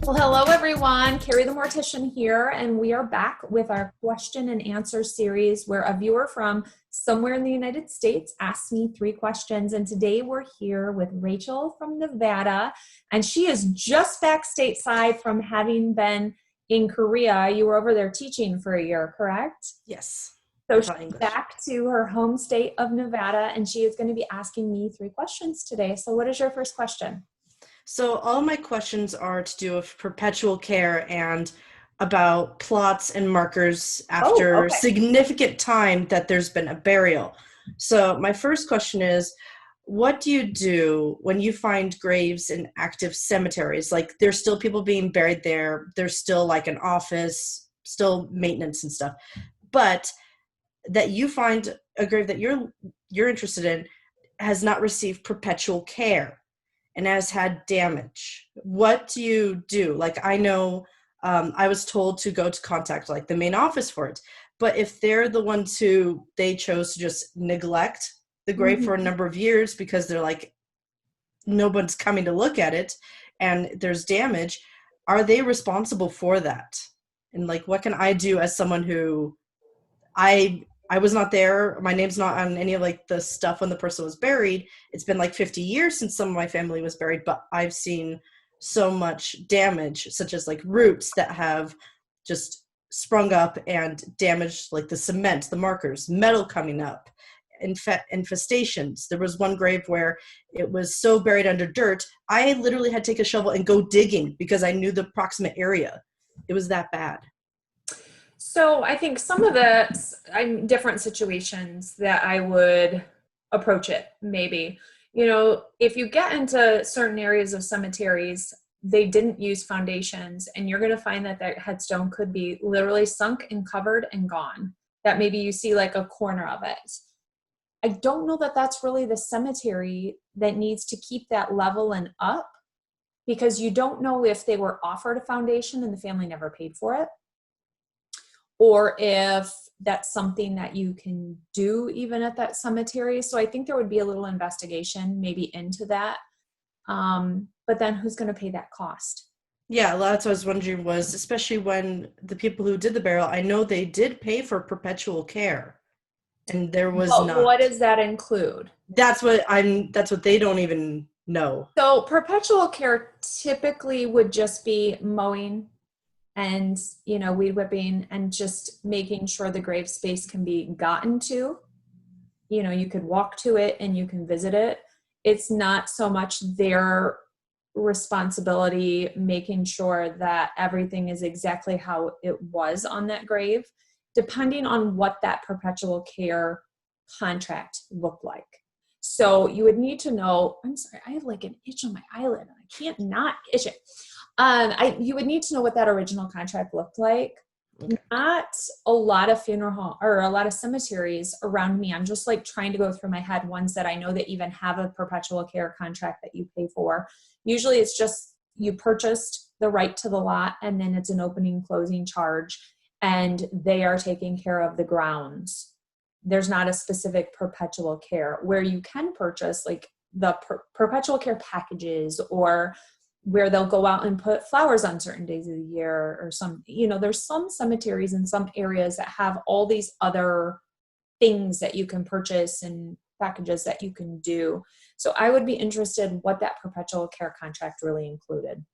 Well, hello everyone. Kari the Mortician here, and we are back with our question and answer series where a viewer from somewhere in the United States asked me 3 questions. And today we're here with Rachel from Nevada, and she is just back stateside from having been in Korea. You were over there teaching for a year, correct? Yes. So she's back to her home state of Nevada, and she is going to be asking me 3 questions today. So what is your first question? So all my questions are to do with perpetual care and about plots and markers after significant time that there's been a burial. So my first question is, what do you do when you find graves in active cemeteries? Like there's still people being buried there. There's still like an office, still maintenance and stuff. But that you find a grave that you're interested in has not received perpetual care and has had damage. What do you do? Like, I know I was told to go to contact like the main office for it, but if they're the ones who they chose to just neglect the grave for a number of years because they're like, nobody's coming to look at it and there's damage, are they responsible for that? And like, what can I do as someone who I was not there. My name's not on any of like the stuff when the person was buried. It's been like 50 years since some of my family was buried, but I've seen so much damage, such as like roots that have just sprung up and damaged like the cement, the markers, metal coming up, infestations. There was one grave where it was so buried under dirt, I literally had to take a shovel and go digging because I knew the approximate area. It was that bad. So I think some of the different situations that I would approach it, maybe, if you get into certain areas of cemeteries, they didn't use foundations, and you're going to find that that headstone could be literally sunk and covered and gone, that maybe you see like a corner of it. I don't know that that's really the cemetery that needs to keep that level and up, because you don't know if they were offered a foundation and the family never paid for it, or if that's something that you can do even at that cemetery. So I think there would be a little investigation maybe into that. But then who's going to pay that cost? Yeah, that's what I was wondering was, especially when the people who did the burial, I know they did pay for perpetual care, and there was not. What does that include? That's what they don't even know. So perpetual care typically would just be mowing and, weed whipping and just making sure the grave space can be gotten to. You could walk to it and you can visit it. It's not so much their responsibility making sure that everything is exactly how it was on that grave, depending on what that perpetual care contract looked like. So you would need to know, I'm sorry, I have like an itch on my eyelid and I can't not itch it. You would need to know what that original contract looked like. Okay. Not a lot of funeral home or a lot of cemeteries around me. I'm just like trying to go through my head ones that I know that even have a perpetual care contract that you pay for. Usually it's just you purchased the right to the lot and then it's an opening closing charge and they are taking care of the grounds. There's not a specific perpetual care where you can purchase like the perpetual care packages, or where they'll go out and put flowers on certain days of the year or some, there's some cemeteries in some areas that have all these other things that you can purchase and packages that you can do. So I would be interested in what that perpetual care contract really included.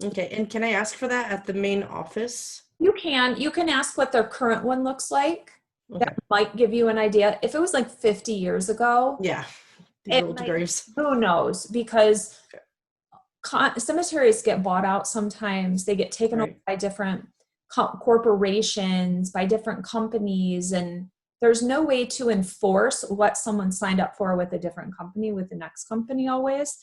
Okay. And can I ask for that at the main office? You can ask what their current one looks like. Okay. That might give you an idea. If it was like 50 years ago. Yeah. These old graves. Who knows? Because cemeteries get bought out sometimes. They get taken over by different corporations, by different companies, and there's no way to enforce what someone signed up for with a different company with the next company always.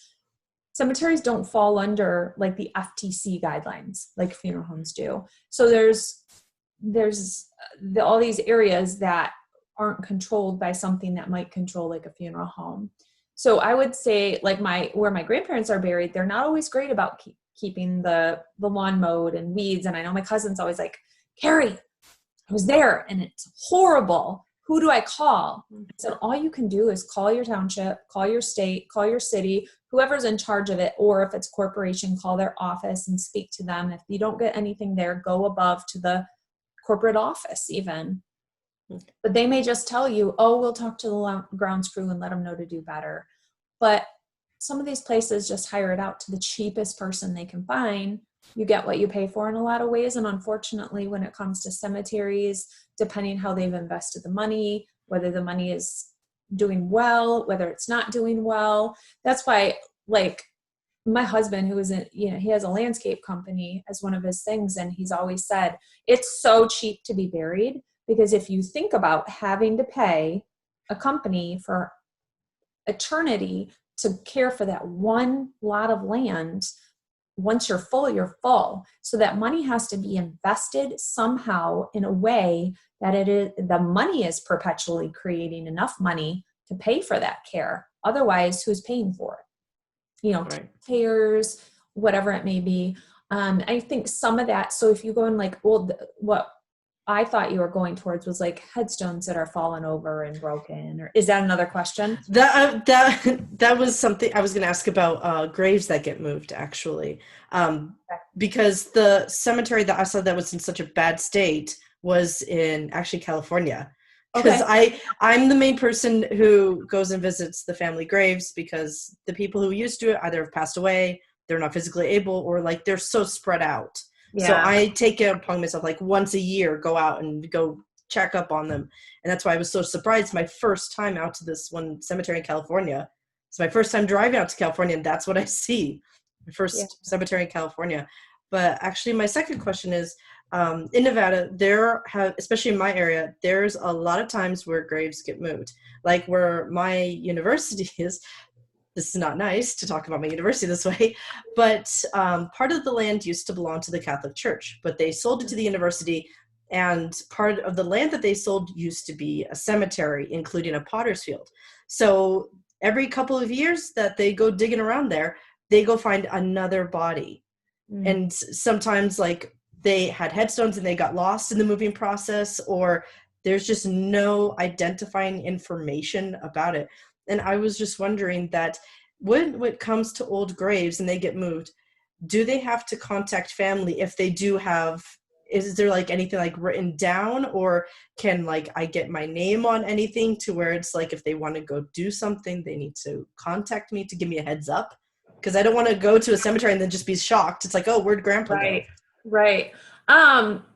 Cemeteries don't fall under like the FTC guidelines like funeral homes do. So there's all these areas that aren't controlled by something that might control like a funeral home. So I would say like where my grandparents are buried, they're not always great about keeping the lawn mowed and weeds. And I know my cousin's always like, Kari, I was there and it's horrible. who do I call? I said, all you can do is call your township, call your state, call your city, whoever's in charge of it, or if it's a corporation, call their office and speak to them. If you don't get anything there, go above to the corporate office even. But they may just tell you, oh, we'll talk to the grounds crew and let them know to do better. But some of these places just hire it out to the cheapest person they can find. You get what you pay for in a lot of ways. And unfortunately, when it comes to cemeteries, depending how they've invested the money, whether the money is doing well, whether it's not doing well. That's why, like, my husband, who is he has a landscape company as one of his things. And he's always said, it's so cheap to be buried, because if you think about having to pay a company for eternity to care for that one lot of land, once you're full, you're full. So that money has to be invested somehow in a way that the money is perpetually creating enough money to pay for that care. Otherwise, who's paying for it? Right. Taxpayers, whatever it may be. I think some of that. So if you go in like, well, what I thought you were going towards was like headstones that are fallen over and broken, or is that another question? That was something I was going to ask about, graves that get moved, actually, because the cemetery that I saw that was in such a bad state was in actually California. Because I'm the main person who goes and visits the family graves, because the people who used to it either have passed away, they're not physically able, or like they're so spread out. Yeah. So I take it upon myself, like once a year, go out and go check up on them. And that's why I was so surprised my first time out to this one cemetery in California. It's my first time driving out to California, and that's what I see. My first cemetery in California. But actually, my second question is, in Nevada, especially in my area, there's a lot of times where graves get moved. Like where my university is, this is not nice to talk about my university this way, but part of the land used to belong to the Catholic Church, but they sold it to the university, and part of the land that they sold used to be a cemetery, including a potter's field. So every couple of years that they go digging around there, they go find another body. And sometimes like they had headstones and they got lost in the moving process, or there's just no identifying information about it. And I was just wondering that when it comes to old graves and they get moved, do they have to contact family if they do have, is there like anything like written down, or can like I get my name on anything to where it's like if they want to go do something, they need to contact me to give me a heads up? Because I don't want to go to a cemetery and then just be shocked. It's like, oh, where'd grandpa go? Right.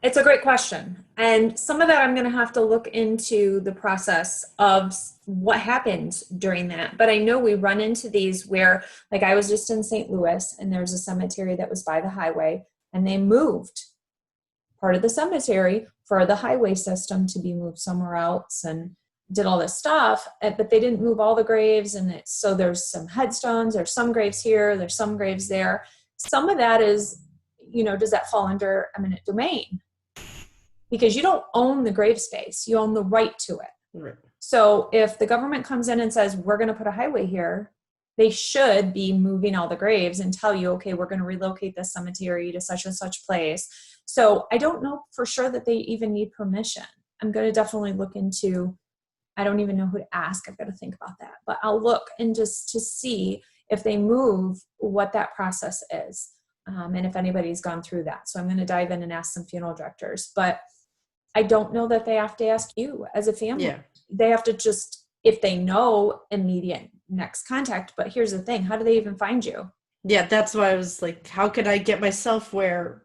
It's a great question. And some of that I'm going to have to look into the process of what happened during that. But I know we run into these where, like, I was just in St. Louis and there's a cemetery that was by the highway, and they moved part of the cemetery for the highway system to be moved somewhere else and did all this stuff, but they didn't move all the graves. And so there's some headstones, there's some graves here, there's some graves there. Some of that is, does that fall under eminent domain? Because you don't own the grave space, you own the right to it. Right. So if the government comes in and says, we're going to put a highway here, they should be moving all the graves and tell you, okay, we're going to relocate this cemetery to such and such place. So I don't know for sure that they even need permission. I'm going to definitely look into, I don't even know who to ask. I've got to think about that. But I'll look and just to see if they move, what that process is. And if anybody's gone through that. So I'm going to dive in and ask some funeral directors. But I don't know that they have to ask you as a family. Yeah. They have to just, if they know, immediate next contact. But here's the thing. How do they even find you? Yeah, that's why I was like, how could I get myself where,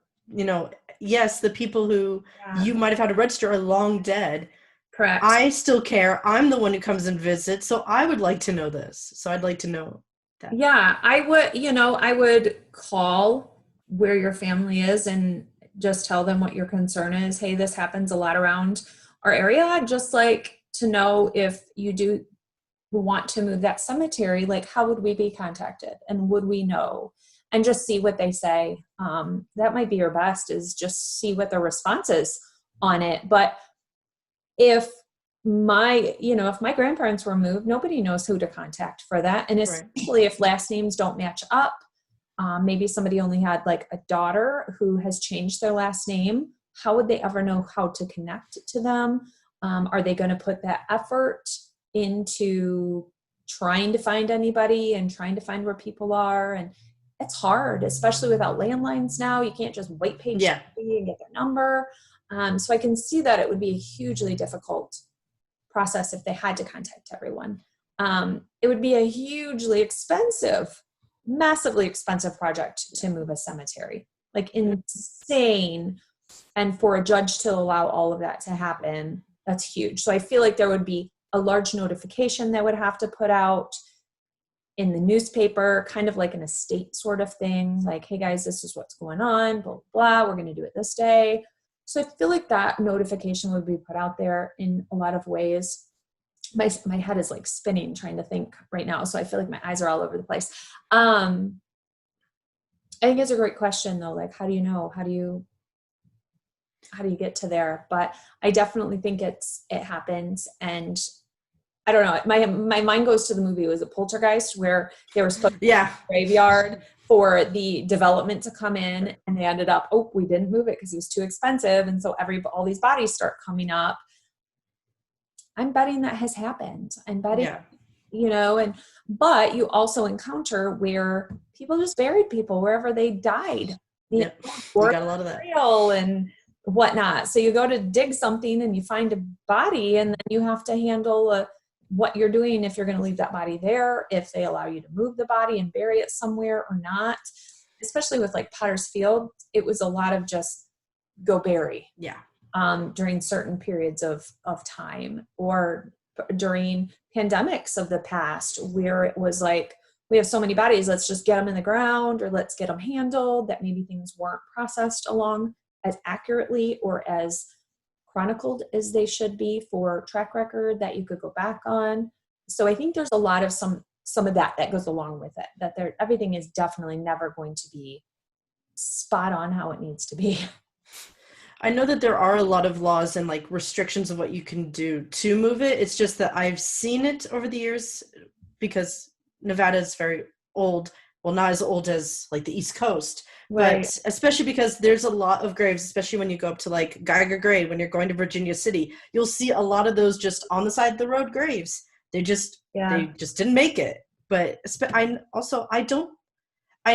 yes, the people who you might have had to register are long dead. Correct. I still care. I'm the one who comes and visits. So I would like to know this. So I'd like to know that. Yeah, I would call where your family is and just tell them what your concern is. Hey, this happens a lot around our area. I'd just like to know if you do want to move that cemetery, like how would we be contacted and would we know? And just see what they say. That might be your best, is just see what the response is on it. But if my grandparents were moved, nobody knows who to contact for that. And especially if last names don't match up, maybe somebody only had like a daughter who has changed their last name. How would they ever know how to connect to them? Are they going to put that effort into trying to find anybody and trying to find where people are? And it's hard, especially without landlines now. You can't just white page somebody and get their number. So I can see that it would be a hugely difficult process if they had to contact everyone. It would be a hugely expensive, massively expensive project to move a cemetery, like insane. And for a judge to allow all of that to happen, that's huge. So I feel like there would be a large notification that would have to put out in the newspaper, kind of like an estate sort of thing, like, hey guys, this is what's going on, blah, blah, blah, we're going to do it this day. So I feel like that notification would be put out there in a lot of ways. My head is like spinning trying to think right now. So I feel like my eyes are all over the place. I think it's a great question though. Like, how do you know? How do you get to there? But I definitely think it happens. And I don't know. My mind goes to the movie. Was it Poltergeist, where they were supposed to be in the graveyard for the development to come in, and they ended up, oh, we didn't move it because it was too expensive, and so all these bodies start coming up. I'm betting that has happened. I'm betting, but you also encounter where people just buried people wherever they died. We got a lot of that. And whatnot. So you go to dig something and you find a body, and then you have to handle what you're doing if you're going to leave that body there, if they allow you to move the body and bury it somewhere or not. Especially with like Potter's Field, it was a lot of just go bury. Yeah. During certain periods of time, or during pandemics of the past, where it was like, we have so many bodies, let's just get them in the ground, or let's get them handled, that maybe things weren't processed along as accurately or as chronicled as they should be for track record that you could go back on. So I think there's a lot of some of that goes along with it, that everything is definitely never going to be spot on how it needs to be. I know that there are a lot of laws and like restrictions of what you can do to move it. It's just that I've seen it over the years, because Nevada is very old. Well, not as old as like the East Coast, Right. But especially because there's a lot of graves, especially when you go up to like Geiger Grave, when you're going to Virginia City, you'll see a lot of those just on the side of the road graves. They just didn't make it. But I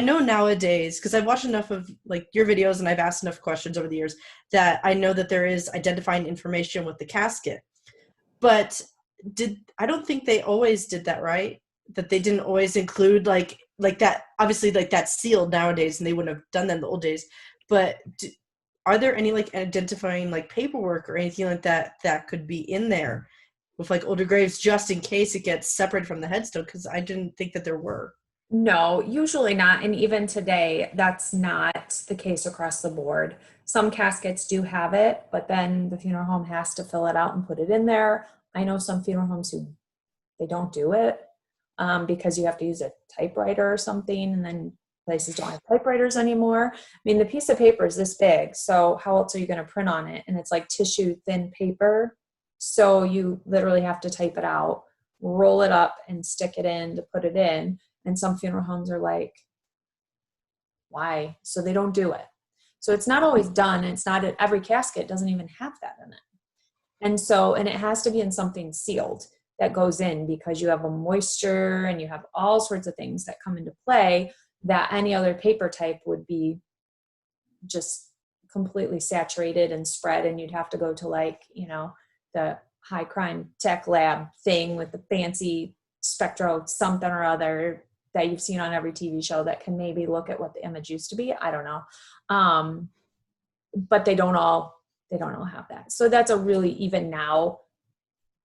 know nowadays, because I've watched enough of like your videos and I've asked enough questions over the years, that I know that there is identifying information with the casket. But I don't think they always did that, right? That they didn't always include like that, obviously like that's sealed nowadays and they wouldn't have done that in the old days. But are there any like identifying like paperwork or anything like that that could be in there with like older graves, just in case it gets separated from the headstone? Because I didn't think that there were. No, usually not. And even today, that's not the case across the board. Some caskets do have it, but then the funeral home has to fill it out and put it in there. I know some funeral homes who they don't do it because you have to use a typewriter or something, and then places don't have typewriters anymore. I mean, the piece of paper is this big, so how else are you going to print on it? And it's like tissue thin paper, so you literally have to type it out, roll it up, and stick it in to put it in. And some funeral homes are like, why? So they don't do it. So it's not always done. And it's not at every casket doesn't even have that in it. And it has to be in something sealed that goes in, because you have a moisture and you have all sorts of things that come into play that any other paper type would be just completely saturated and spread. And you'd have to go to like, the high crime tech lab thing with the fancy spectro something or other that you've seen on every TV show that can maybe look at what the image used to be. I don't know. But they don't all have that. So that's a really, even now,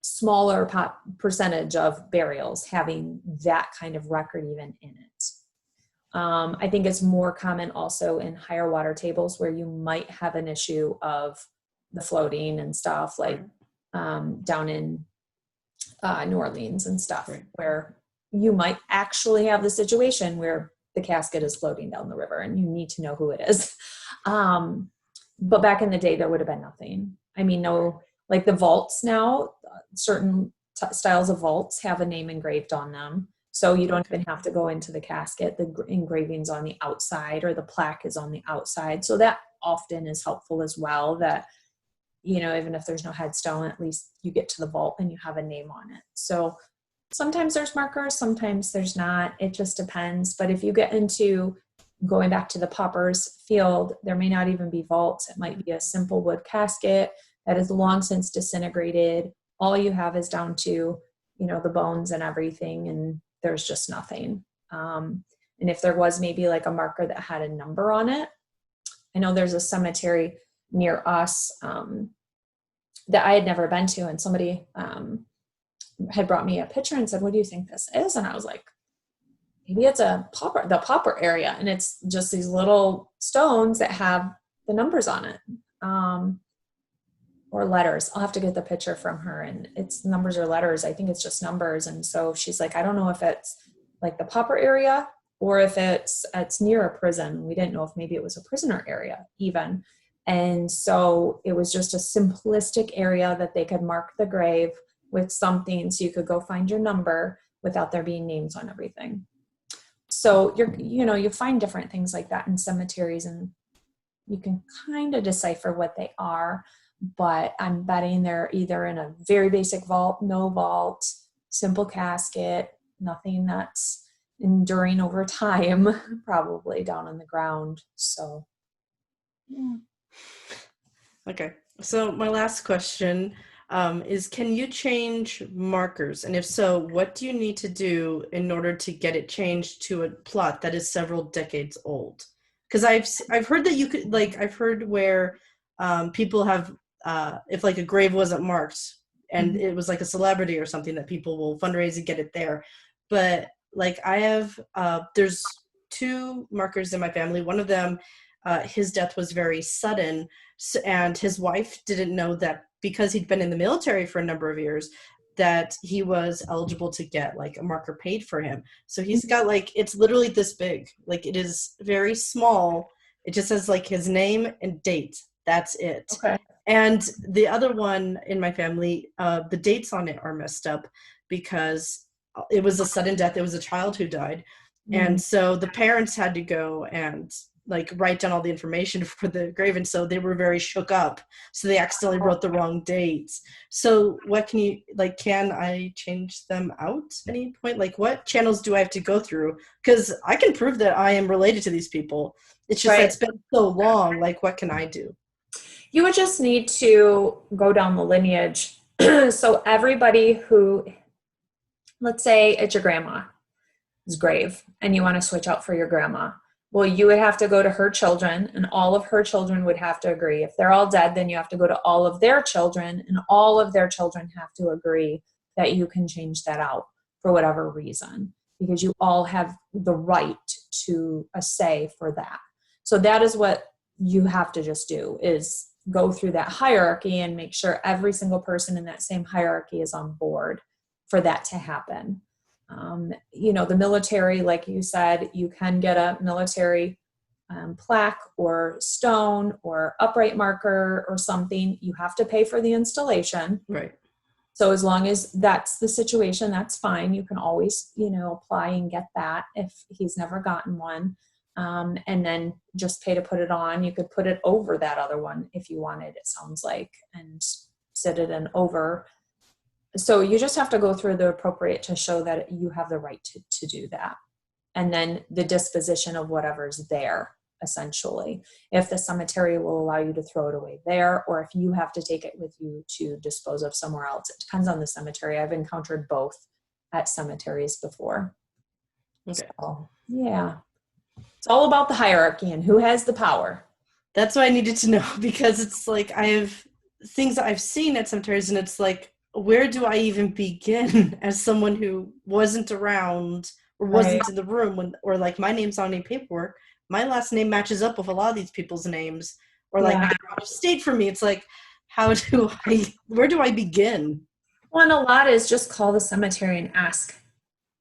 smaller percentage of burials having that kind of record even in it. I think it's more common also in higher water tables, where you might have an issue of the floating and stuff, like down in New Orleans and stuff, where you might actually have the situation where the casket is floating down the river and you need to know who it is. But back in the day, there would have been nothing. I mean, no, like the vaults now, certain styles of vaults have a name engraved on them. So you don't even have to go into the casket. The engraving's on the outside, or the plaque is on the outside. So that often is helpful as well, that even if there's no headstone, at least you get to the vault and you have a name on it. So sometimes there's markers, sometimes there's not. It just depends. But if you get into going back to the pauper's field, there may not even be vaults. It might be a simple wood casket that is long since disintegrated. All you have is down to, the bones and everything, and there's just nothing. And if there was maybe like a marker that had a number on it, I know there's a cemetery near us that I had never been to, and somebody had brought me a picture and said, "What do you think this is?" And I was like, maybe it's the pauper area, and it's just these little stones that have the numbers on it, or letters. I'll have to get the picture from her, and it's numbers or letters. I think it's just numbers. And so she's like, I don't know if it's like the pauper area or if it's near a prison. We didn't know if maybe it was a prisoner area even. And so it was just a simplistic area that they could mark the grave with something so you could go find your number without there being names on everything. So you find different things like that in cemeteries, and you can kind of decipher what they are, but I'm betting they're either in a very basic vault, no vault, simple casket, nothing that's enduring over time, probably down on the ground. So, yeah. Okay. So my last question is, can you change markers? And if so, what do you need to do in order to get it changed to a plot that is several decades old? Because I've heard that you could, like, I've heard where people have, if like a grave wasn't marked and it was like a celebrity or something, that people will fundraise and get it there. But like I have, there's 2 markers in my family. One of them, his death was very sudden, and his wife didn't know that because he'd been in the military for a number of years, that he was eligible to get like a marker paid for him. So he's got like, it's literally this big, like it is very small. It just says like his name and date. That's it. Okay. And the other one in my family, the dates on it are messed up because it was a sudden death. It was a child who died. And so the parents had to go and like write down all the information for the grave, and so they were very shook up, so they accidentally wrote the wrong dates. So what can you, like, can I change them out at any point? Like, what channels do I have to go through? Because I can prove that I am related to these people. It's just that it's been so long. Like, what can I do? You would just need to go down the lineage. So everybody who, let's say it's your grandma's grave and you want to switch out for your grandma. Well, you would have to go to her children, and all of her children would have to agree. If they're all dead, then you have to go to all of their children, and all of their children have to agree that you can change that out for whatever reason, because you all have the right to a say for that. So that is what you have to just do, is go through that hierarchy and make sure every single person in that same hierarchy is on board for that to happen. The military, like you said, you can get a military plaque or stone or upright marker or something. You have to pay for the installation. Right. So as long as that's the situation, that's fine. You can always, apply and get that if he's never gotten one. And then just pay to put it on. You could put it over that other one if you wanted, it sounds like, and sit it in over. So you just have to go through the appropriate to show that you have the right to do that. And then the disposition of whatever's there, essentially. If the cemetery will allow you to throw it away there, or if you have to take it with you to dispose of somewhere else. It depends on the cemetery. I've encountered both at cemeteries before. Okay. So, yeah. It's all about the hierarchy and who has the power. That's what I needed to know, because it's like I have things that I've seen at cemeteries, and it's like, where do I even begin as someone who wasn't around or wasn't in the room when, or like my name's on any paperwork, my last name matches up with a lot of these people's names, or like they're out of state for me. It's like, where do I begin? Well, and a lot is just call the cemetery and ask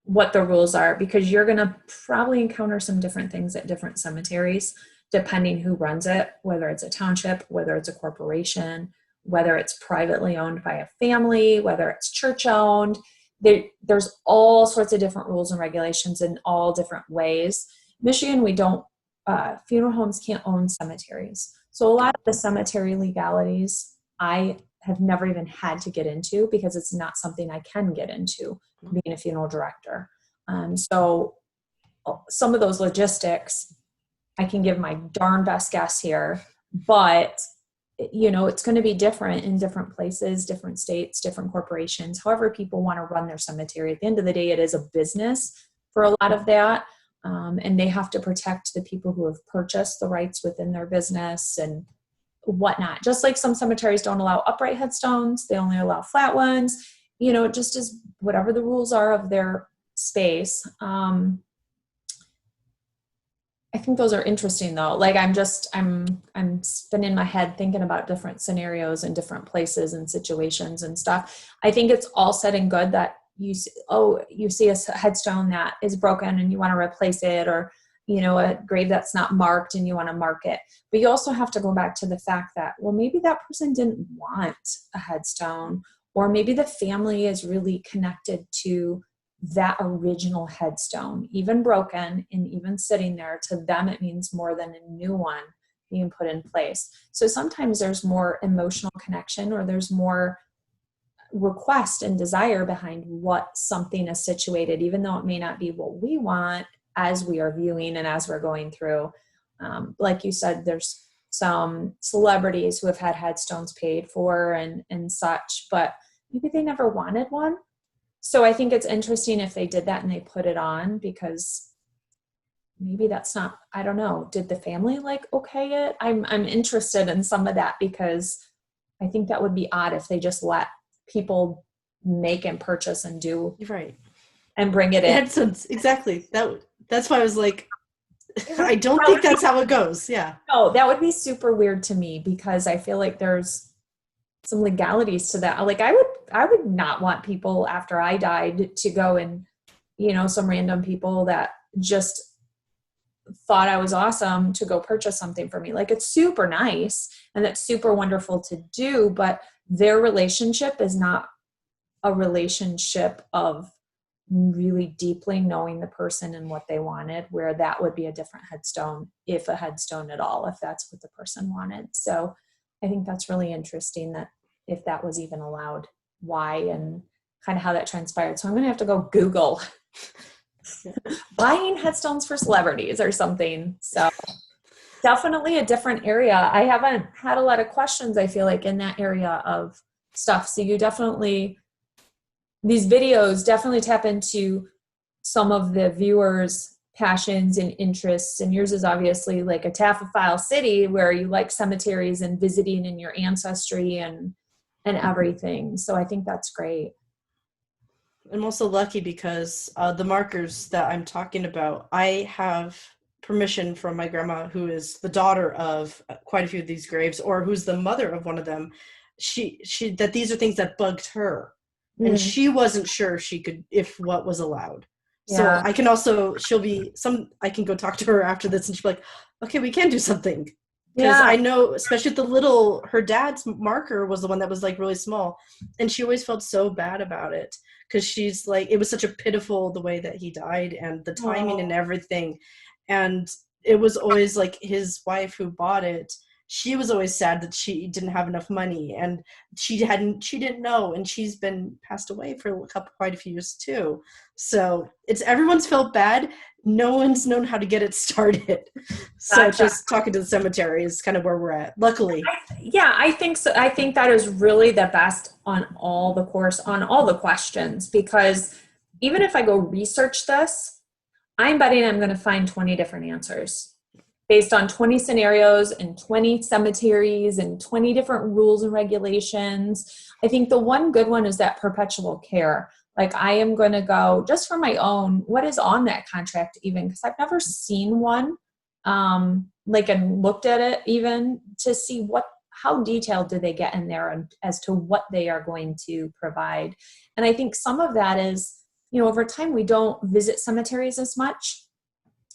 what the rules are, because you're going to probably encounter some different things at different cemeteries, depending who runs it, whether it's a township, whether it's a corporation, whether it's privately owned by a family, whether it's church owned. There's all sorts of different rules and regulations in all different ways. Michigan, we don't, funeral homes can't own cemeteries. So a lot of the cemetery legalities I have never even had to get into because it's not something I can get into being a funeral director. So some of those logistics, I can give my darn best guess here, but it's going to be different in different places, different states, different corporations, however people want to run their cemetery. At the end of the day, it is a business for a lot of that. And they have to protect the people who have purchased the rights within their business and whatnot. Just like some cemeteries don't allow upright headstones, they only allow flat ones. It just is whatever the rules are of their space. I think those are interesting though. Like I'm spinning my head thinking about different scenarios and different places and situations and stuff. I think it's all said and good that you see a headstone that is broken and you want to replace it, or a grave that's not marked and you want to mark it. But you also have to go back to the fact that, well, maybe that person didn't want a headstone, or maybe the family is really connected to that original headstone, even broken and even sitting there. To them, it means more than a new one being put in place. So sometimes there's more emotional connection, or there's more request and desire behind what something is situated, even though it may not be what we want as we are viewing and as we're going through. Like you said, there's some celebrities who have had headstones paid for and such, but maybe they never wanted one. So I think it's interesting if they did that and they put it on, because maybe that's not, I don't know. Did the family okay it? I'm interested in some of that, because I think that would be odd if they just let people make and purchase and do. You're right. And bring it in. Headstones, exactly. That's why I was like, I don't think that's how it goes. Yeah. No, that would be super weird to me, because I feel like there's some legalities to that. Like I would not want people after I died to go and, some random people that just thought I was awesome to go purchase something for me. Like it's super nice and that's super wonderful to do, but their relationship is not a relationship of really deeply knowing the person and what they wanted, where that would be a different headstone, if a headstone at all, if that's what the person wanted. So I think that's really interesting, that if that was even allowed, why, and kind of how that transpired. So I'm going to have to go Google buying headstones for celebrities or something. So definitely a different area. I haven't had a lot of questions, I feel like, in that area of stuff. So these videos definitely tap into some of the viewers' passions and interests. And yours is obviously like a taphophile city, where you like cemeteries and visiting in your ancestry and everything. So I think that's great. I'm also lucky because the markers that I'm talking about, I have permission from my grandma, who is the daughter of quite a few of these graves, or who's the mother of one of them. She that these are things that bugged her. And she wasn't sure if what was allowed. So Yeah. I can also, I can go talk to her after this, and she'll be like, okay, we can do something. Because I know, especially her dad's marker was the one that was like really small. And she always felt so bad about it, because she's like, it was such a pitiful, the way that he died and the timing and everything. And it was always like his wife who bought it, she was always sad that she didn't have enough money, and she didn't know, and she's been passed away for quite a few years too. So everyone's felt bad. No one's known how to get it started. So just talking to the cemetery is kind of where we're at, luckily. I think so. I think that is really the best on all the questions, because even if I go research this, I'm betting I'm going to find 20 different answers based on 20 scenarios and 20 cemeteries and 20 different rules and regulations. I think the one good one is that perpetual care. Like I am going to go just for my own, what is on that contract even, because I've never seen one, and looked at it even to see how detailed do they get in there and as to what they are going to provide. And I think some of that is, over time, we don't visit cemeteries as much,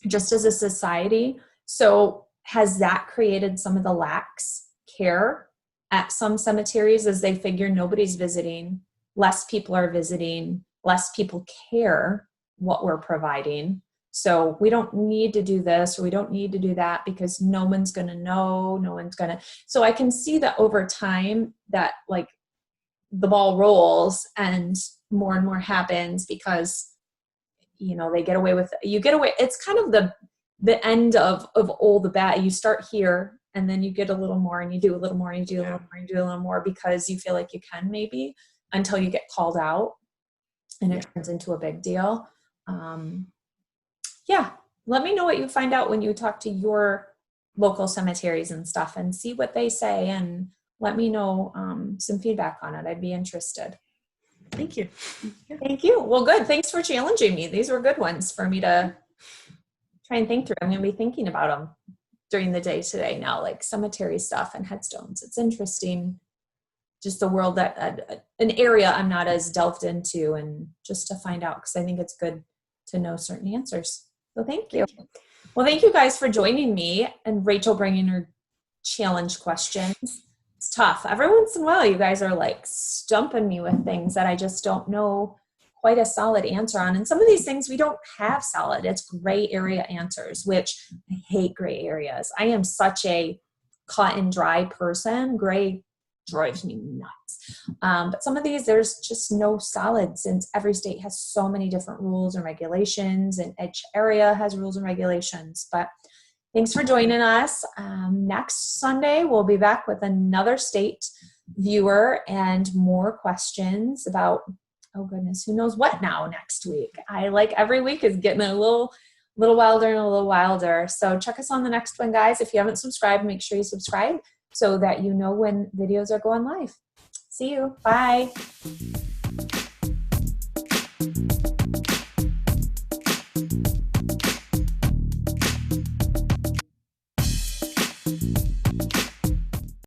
just as a society. So has that created some of the lax care at some cemeteries, as they figure nobody's visiting, less people are visiting, less people care what we're providing. So we don't need to do this or we don't need to do that because no one's going to know, no one's going to. So I can see that over time that like the ball rolls and more happens because, you know, they get away with, you get away. It's kind of the end of all the bad. You start here and then you get a little more and you do a little more and you do a little more and you do a little more because you feel like you can maybe until you get called out and it turns into a big deal. Yeah, let me know what you find out when you talk to your local cemeteries and stuff and see what they say and let me know some feedback on it. I'd be interested. Thank you. Thank you. Well, good. Thanks for challenging me. These were good ones for me to try and think through. I'm going to be thinking about them during the day today now, like cemetery stuff and headstones. It's interesting, just the world that an area I'm not as delved into and just to find out because I think it's good to know certain answers. So thank you. Well, thank you guys for joining me and Rachel bringing her challenge questions. It's tough. Every once in a while, you guys are like stumping me with things that I just don't know quite a solid answer on. And some of these things we don't have solid. It's gray area answers, which I hate gray areas. I am such a cut and dry person. Gray drives me nuts. But some of these, there's just no solid since every state has so many different rules and regulations and each area has rules and regulations. But thanks for joining us. Next Sunday, we'll be back with another state viewer and more questions about, oh goodness, who knows what now next week. I like every week is getting a little wilder and a little wilder. So check us on the next one, guys. If you haven't subscribed, make sure you subscribe so that you know when videos are going live. See you. Bye.